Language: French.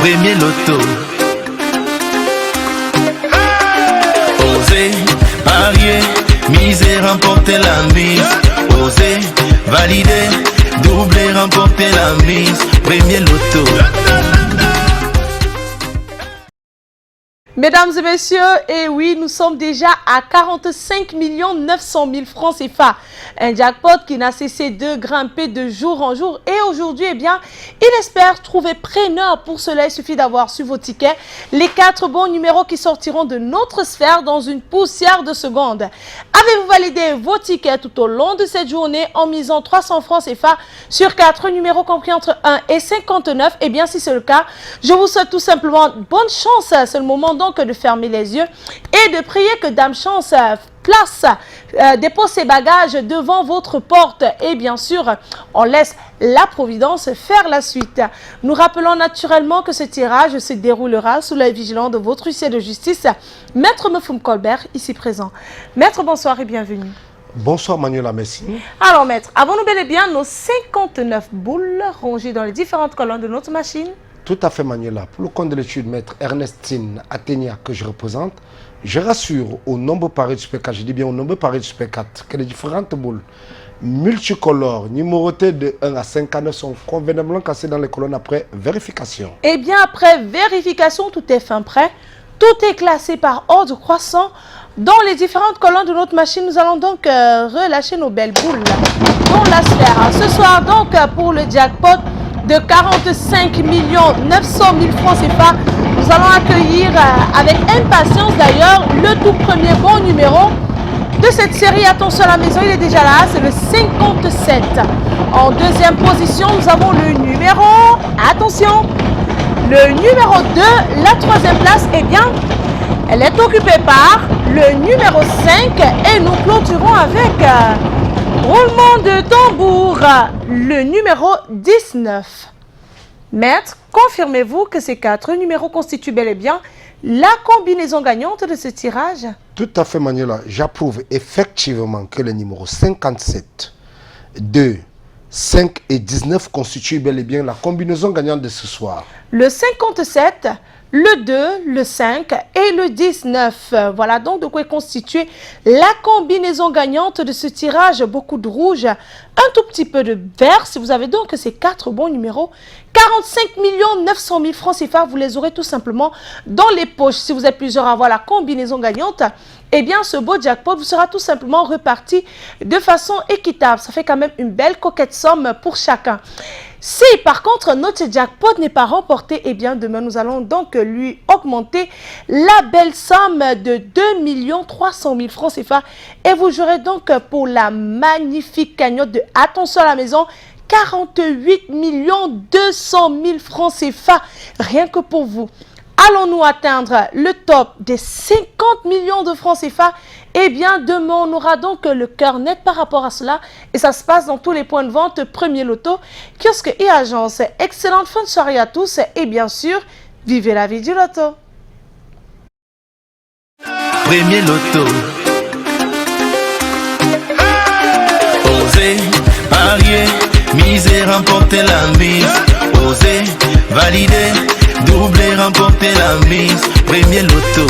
premier loto. Osez, parier, miser, remporter la mise. Osez, valider, doubler, remporter la mise. Premier loto. Mesdames et messieurs, et oui, nous sommes déjà à 45 900 000 francs CFA. Un jackpot qui n'a cessé de grimper de jour en jour. Et aujourd'hui, eh bien, il espère trouver preneur. Pour cela, il suffit d'avoir sur vos tickets les 4 bons numéros qui sortiront de notre sphère dans une poussière de secondes. Avez-vous validé vos tickets tout au long de cette journée en misant 300 francs CFA sur 4 numéros compris entre 1 et 59? Eh bien, si c'est le cas, je vous souhaite tout simplement bonne chance. C'est le moment donc de fermer les yeux et de prier que Dame Chance dépose ses bagages devant votre porte. Et bien sûr, on laisse la Providence faire la suite. Nous rappelons naturellement que ce tirage se déroulera sous la vigilance de votre huissier de justice, Maître Mefum Colbert, ici présent. Maître, bonsoir et bienvenue. Bonsoir Manuela, merci. Alors Maître, avons-nous bel et bien nos 59 boules rangées dans les différentes colonnes de notre machine? Tout à fait Manuela. Pour le compte de l'étude, Maître Ernestine Athénia que je représente, je rassure au nombre paré du Super 4, je dis bien au nombre paré du Super 4, que les différentes boules multicolores, numérotées de 1 à 59 sont convenablement classées dans les colonnes après vérification. Eh bien, après vérification, tout est fin prêt. Tout est classé par ordre croissant. Dans les différentes colonnes de notre machine, nous allons donc relâcher nos belles boules dans la sphère. Ce soir, donc, pour le jackpot de 45 900 000 francs CFA, nous allons accueillir avec impatience d'ailleurs le tout premier bon numéro de cette série. Attention à la maison, il est déjà là, c'est le 57. En deuxième position, nous avons le numéro, attention, le numéro 2, la troisième place, eh bien, elle est occupée par le numéro 5 et nous clôturons avec roulement de tambour, le numéro 19. Maître, confirmez-vous que ces 4 numéros constituent bel et bien la combinaison gagnante de ce tirage? Tout à fait Manuela, j'approuve effectivement que les numéros 57, 2, 5 et 19 constituent bel et bien la combinaison gagnante de ce soir. Le 57, le 2, le 5 et le 19. Voilà donc de quoi est constituée la combinaison gagnante de ce tirage. Beaucoup de rouge, un tout petit peu de vert. Si vous avez donc ces 4 bons numéros, 45 900 000 francs CFA, vous les aurez tout simplement dans les poches. Si vous êtes plusieurs à avoir la combinaison gagnante, eh bien ce beau jackpot vous sera tout simplement reparti de façon équitable. Ça fait quand même une belle coquette somme pour chacun. Si par contre notre jackpot n'est pas remporté, eh bien demain nous allons donc lui augmenter la belle somme de 2 300 000 francs CFA et vous jouerez donc pour la magnifique cagnotte de, attention à la maison, 48 200 000 francs CFA, rien que pour vous. Allons-nous atteindre le top des 50 millions de francs CFA? Eh bien, demain, on aura donc le cœur net par rapport à cela. Et ça se passe dans tous les points de vente, Premier Loto, kiosque et agence. Excellente fin de soirée à tous. Et bien sûr, vivez la vie du loto. Premier loto. Osez, parier, miser, remporter la mise. Osez, valider, doubler, remporter la mise. Premier loto.